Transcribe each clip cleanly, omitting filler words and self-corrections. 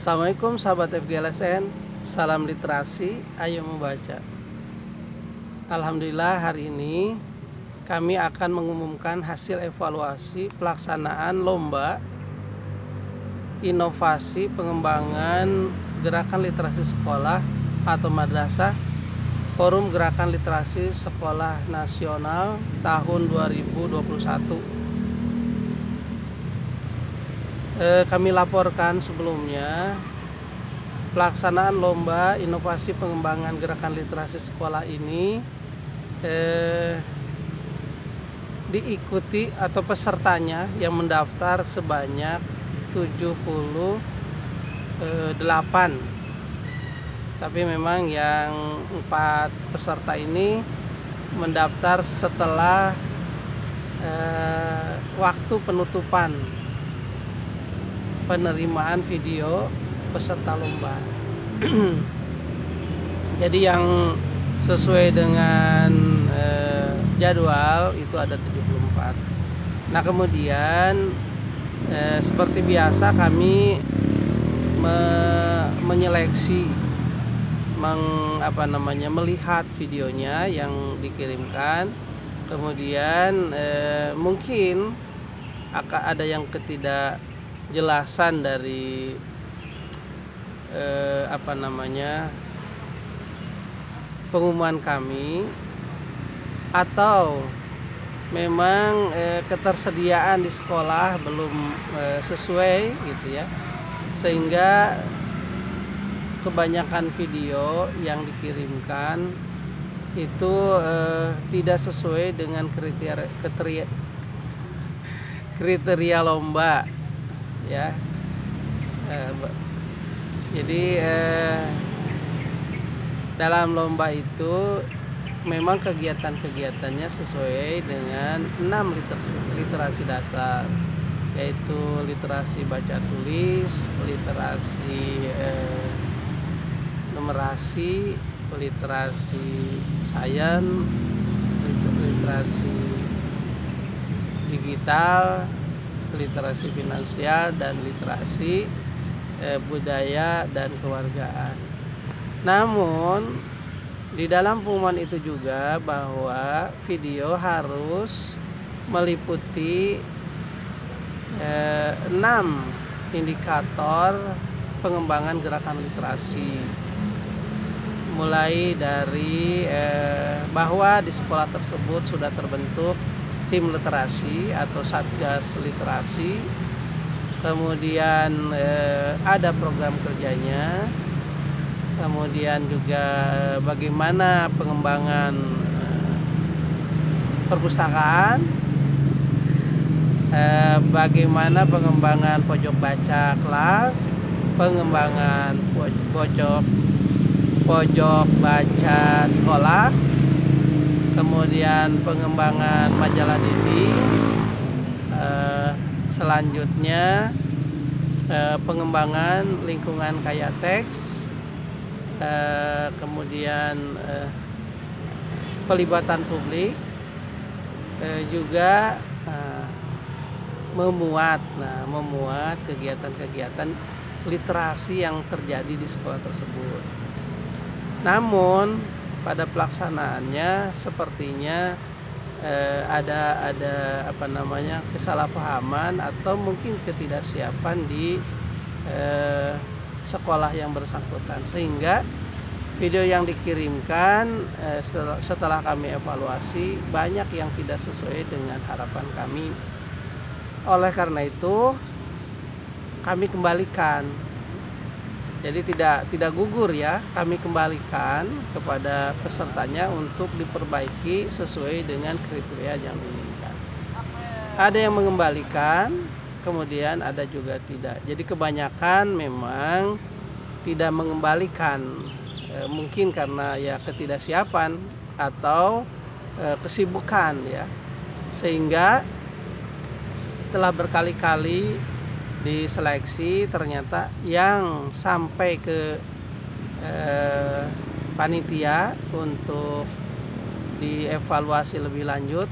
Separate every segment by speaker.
Speaker 1: Assalamualaikum sahabat FGLSN, salam literasi, ayo membaca. Alhamdulillah hari ini kami akan mengumumkan hasil evaluasi pelaksanaan lomba inovasi pengembangan gerakan literasi sekolah atau madrasah Forum Gerakan Literasi Sekolah Nasional tahun 2021. Kami laporkan sebelumnya pelaksanaan lomba inovasi pengembangan gerakan literasi sekolah ini diikuti atau pesertanya yang mendaftar sebanyak 78, tapi memang yang 4 peserta ini mendaftar setelah waktu penutupan penerimaan video peserta lomba. Jadi yang sesuai dengan jadwal itu ada 74. Nah kemudian seperti biasa kami menyeleksi melihat videonya yang dikirimkan. Kemudian mungkin akan ada yang ketidakjelasan dari pengumuman kami, atau memang ketersediaan di sekolah belum sesuai gitu ya, sehingga kebanyakan video yang dikirimkan itu tidak sesuai dengan kriteria lomba ya. Jadi dalam lomba itu memang kegiatan-kegiatannya sesuai dengan 6 literasi dasar, yaitu literasi baca tulis, literasi numerasi, literasi sains, literasi digital, literasi finansial, dan literasi budaya dan kewargaan. Namun di dalam pengumuman itu juga bahwa video harus meliputi 6 indikator pengembangan gerakan literasi, mulai dari bahwa di sekolah tersebut sudah terbentuk tim literasi atau satgas literasi, kemudian ada program kerjanya, kemudian juga bagaimana pengembangan perpustakaan, bagaimana pengembangan pojok baca kelas, pengembangan pojok baca sekolah, kemudian pengembangan majalah dinding, selanjutnya pengembangan lingkungan kaya teks, kemudian pelibatan publik, juga memuat kegiatan-kegiatan literasi yang terjadi di sekolah tersebut. Namun pada pelaksanaannya sepertinya ada kesalahpahaman atau mungkin ketidaksiapan di sekolah yang bersangkutan, sehingga video yang dikirimkan setelah kami evaluasi banyak yang tidak sesuai dengan harapan kami. Oleh karena itu kami kembalikan. Jadi tidak gugur ya, kami kembalikan kepada pesertanya untuk diperbaiki sesuai dengan kriteria yang diinginkan. Ada yang mengembalikan, kemudian ada juga tidak. Jadi kebanyakan memang tidak mengembalikan, mungkin karena ya ketidaksiapan atau kesibukan ya, sehingga setelah berkali-kali diseleksi ternyata yang sampai ke panitia untuk dievaluasi lebih lanjut,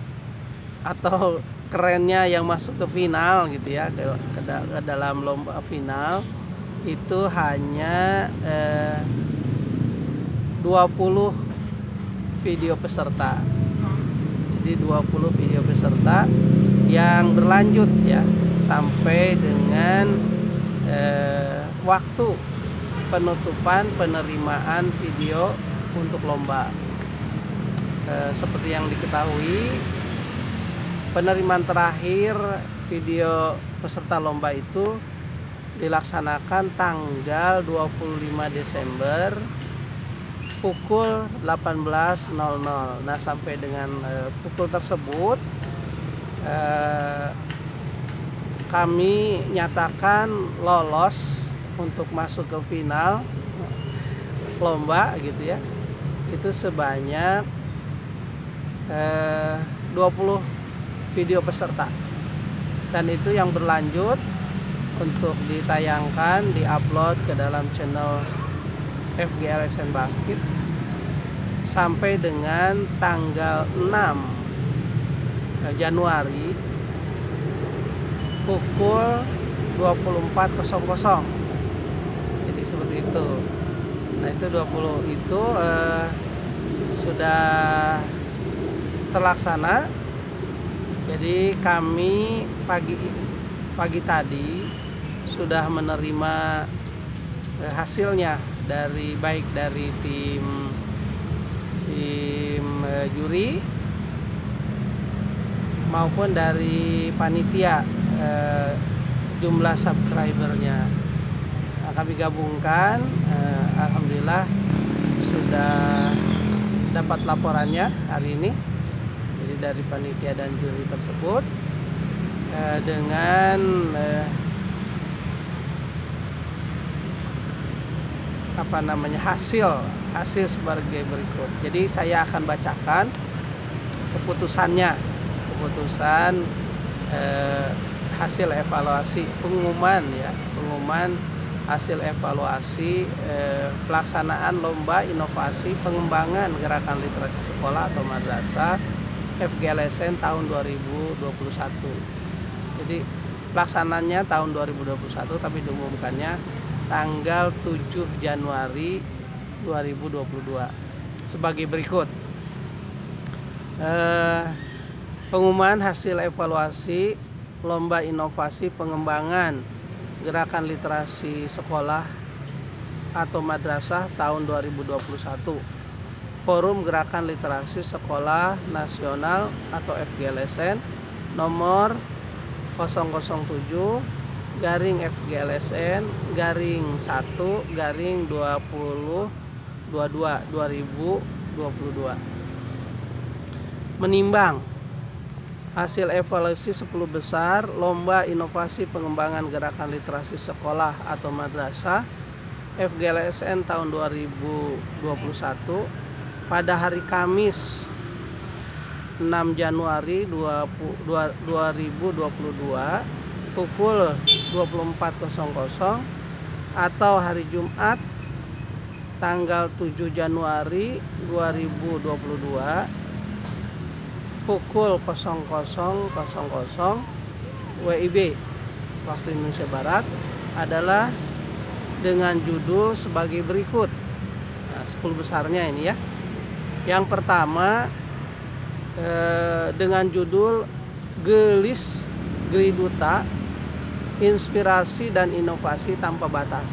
Speaker 1: atau kerennya yang masuk ke final gitu ya, ke dalam lomba final, itu hanya 20 video peserta. Jadi 20 video peserta yang berlanjut ya sampai dengan waktu penutupan penerimaan video untuk lomba. Seperti yang diketahui, penerimaan terakhir video peserta lomba itu dilaksanakan tanggal 25 Desember pukul 18.00. Nah, sampai dengan pukul tersebut kami nyatakan lolos untuk masuk ke final lomba gitu ya. Itu sebanyak 20 video peserta. Dan itu yang berlanjut untuk ditayangkan, diupload ke dalam channel FGLSN Bangkit sampai dengan tanggal 6 Januari pukul 24.00. Jadi seperti itu. Nah, itu 20 itu sudah terlaksana. Jadi kami pagi tadi sudah menerima hasilnya baik dari tim juri maupun dari panitia jumlah subscribernya. Nah, kami gabungkan, alhamdulillah sudah dapat laporannya hari ini. Jadi dari panitia dan juri tersebut dengan hasil sebagai berikut. Jadi saya akan bacakan keputusan hasil evaluasi pengumuman hasil evaluasi pelaksanaan lomba inovasi pengembangan gerakan literasi sekolah atau madrasah FGLSN tahun 2021. Jadi pelaksananya tahun 2021 tapi diumumkannya tanggal 7 Januari 2022 sebagai berikut. Pengumuman hasil evaluasi lomba inovasi pengembangan gerakan literasi sekolah atau madrasah tahun 2021. Forum Gerakan Literasi Sekolah Nasional atau FGLSN nomor 007-1-2022 menimbang hasil evaluasi 10 besar lomba inovasi pengembangan gerakan literasi sekolah atau madrasah FGLSN tahun 2021 pada hari Kamis 6 Januari 2022 pukul 24.00 atau hari Jumat tanggal 7 Januari 2022 pukul 00.00 WIB waktu Indonesia Barat adalah dengan judul sebagai berikut. Nah, 10 besarnya ini ya. Yang pertama dengan judul Gelis Griduta Inspirasi dan Inovasi Tanpa Batas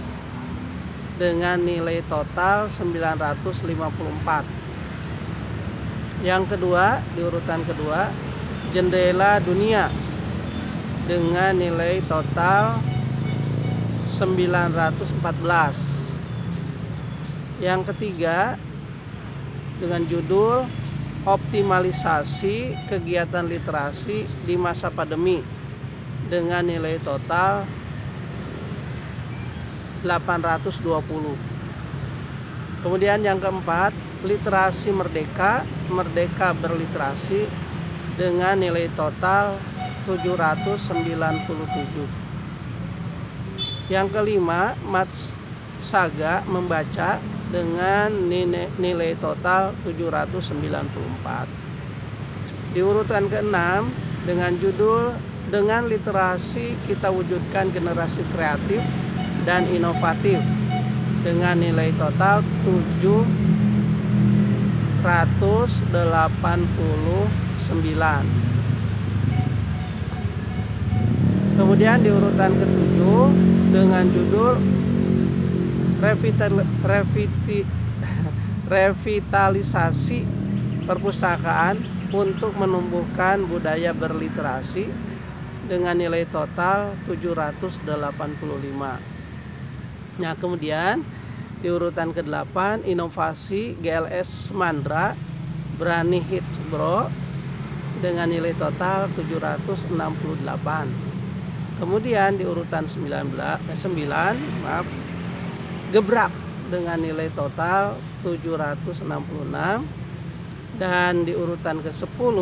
Speaker 1: dengan nilai total 954. Yang kedua, di urutan kedua, Jendela Dunia dengan nilai total 914. Yang ketiga, dengan judul Optimalisasi Kegiatan Literasi di Masa Pandemi dengan nilai total 820. Kemudian yang keempat, Literasi Merdeka, Merdeka Berliterasi dengan nilai total 797. Yang kelima, Mats Saga Membaca dengan nilai total 794. Di urutan keenam dengan judul Dengan Literasi Kita Wujudkan Generasi Kreatif dan inovatif dengan nilai total 789. Kemudian di urutan ke-7 dengan judul revitalisasi perpustakaan untuk menumbuhkan budaya berliterasi dengan nilai total 785. Nah, kemudian di urutan ke-8 inovasi GLS Mandra Berani Hits Bro dengan nilai total 768. Kemudian di urutan 9 Gebrak dengan nilai total 766. Dan di urutan ke-10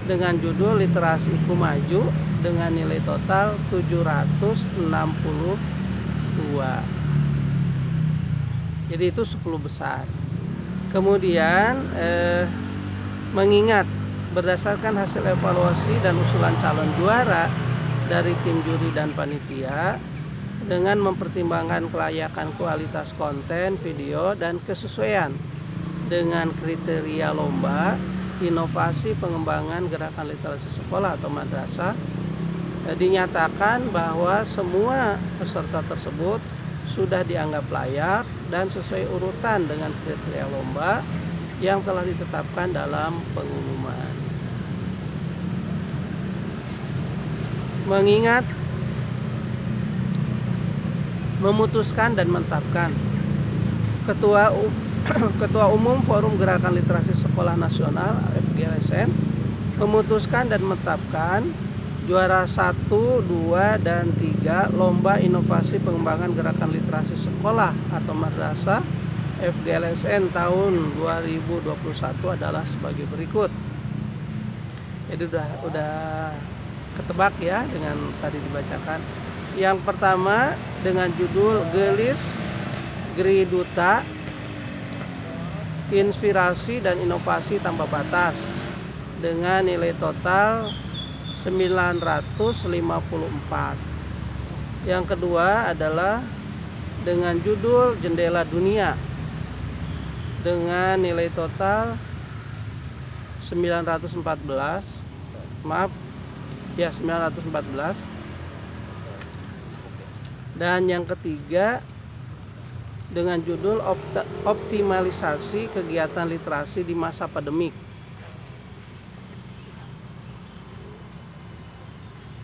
Speaker 1: dengan judul Literasiku Maju dengan nilai total 762. Jadi itu 10 besar. Kemudian mengingat berdasarkan hasil evaluasi dan usulan calon juara dari tim juri dan panitia, dengan mempertimbangkan kelayakan kualitas konten, video, dan kesesuaian dengan kriteria lomba, inovasi pengembangan gerakan literasi sekolah atau madrasah, dinyatakan bahwa semua peserta tersebut sudah dianggap layak dan sesuai urutan dengan kriteria lomba yang telah ditetapkan dalam pengumuman. Mengingat memutuskan dan menetapkan Ketua Umum Forum Gerakan Literasi Sekolah Nasional FGLSN memutuskan dan menetapkan juara 1, 2, dan 3 Lomba Inovasi Pengembangan Gerakan Literasi Sekolah atau Madrasah FGLSN tahun 2021 adalah sebagai berikut. Jadi udah ketebak ya dengan tadi dibacakan. Yang pertama dengan judul Gelis Griduta Inspirasi dan Inovasi Tanpa Batas dengan nilai total 954. Yang kedua adalah dengan judul Jendela Dunia dengan nilai total 914. Dan yang ketiga dengan judul Optimalisasi Kegiatan Literasi di Masa Pandemik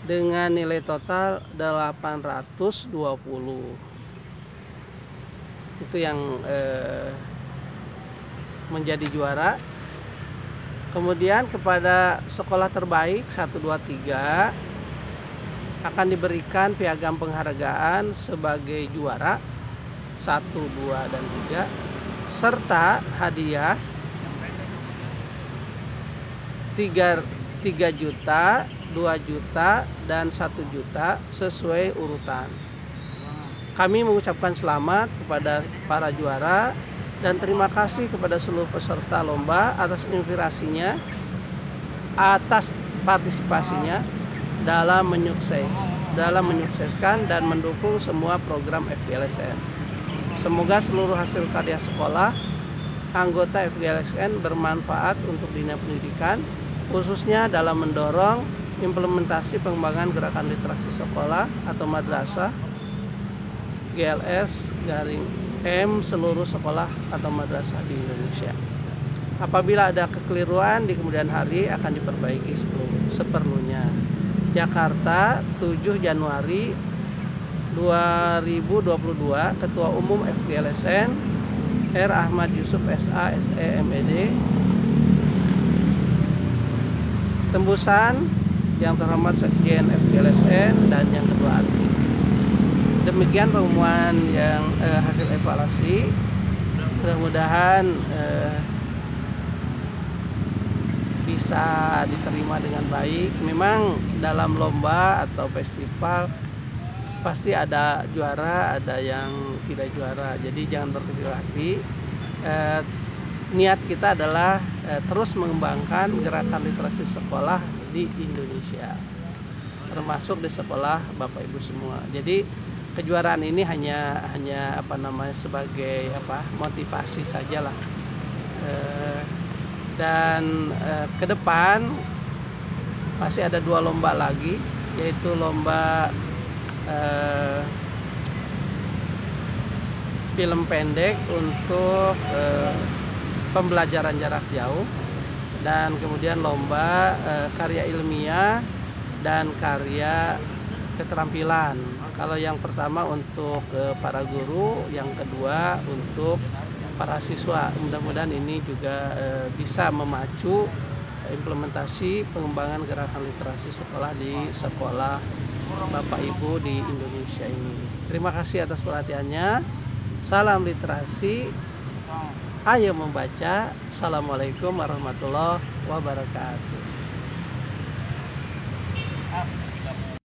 Speaker 1: dengan nilai total 820. Itu yang menjadi juara. Kemudian kepada sekolah terbaik 1, 2, 3 akan diberikan piagam penghargaan sebagai juara 1, 2, dan 3 serta hadiah 3 juta, 2 juta, dan 1 juta sesuai urutan. Kami mengucapkan selamat kepada para juara dan terima kasih kepada seluruh peserta lomba atas inspirasinya, atas partisipasinya dalam menyukseskan dan mendukung semua program FGLSN. Semoga seluruh hasil karya sekolah anggota FGLSN bermanfaat untuk dunia pendidikan, khususnya dalam mendorong implementasi pengembangan gerakan literasi sekolah atau madrasah GLS-M seluruh sekolah atau madrasah di Indonesia. Apabila ada kekeliruan di kemudian hari akan diperbaiki seperlunya. Jakarta, 7 Januari 2022, Ketua Umum FGLSN R. Ahmad Yusuf SA, SE, MED. Tembusan yang terhormat Sekjen FGLSN dan yang Ketua ALSI. Demikian pengumuman yang hasil evaluasi. Mudah-mudahan bisa diterima dengan baik. Memang dalam lomba atau festival pasti ada juara, ada yang tidak juara. Jadi jangan berkecil hati. Niat kita adalah terus mengembangkan gerakan literasi sekolah di Indonesia. termasuk di sekolah Bapak Ibu semua. Jadi kejuaraan ini hanya sebagai motivasi sajalah. Dan ke depan masih ada 2 lomba lagi, yaitu lomba film pendek untuk pembelajaran jarak jauh, dan kemudian lomba karya ilmiah dan karya keterampilan. Kalau yang pertama untuk para guru, yang kedua untuk para siswa. Mudah-mudahan ini juga bisa memacu implementasi pengembangan gerakan literasi sekolah di sekolah Bapak Ibu di Indonesia ini. Terima kasih atas perhatiannya. Salam literasi. Ayo membaca. Assalamualaikum warahmatullahi wabarakatuh.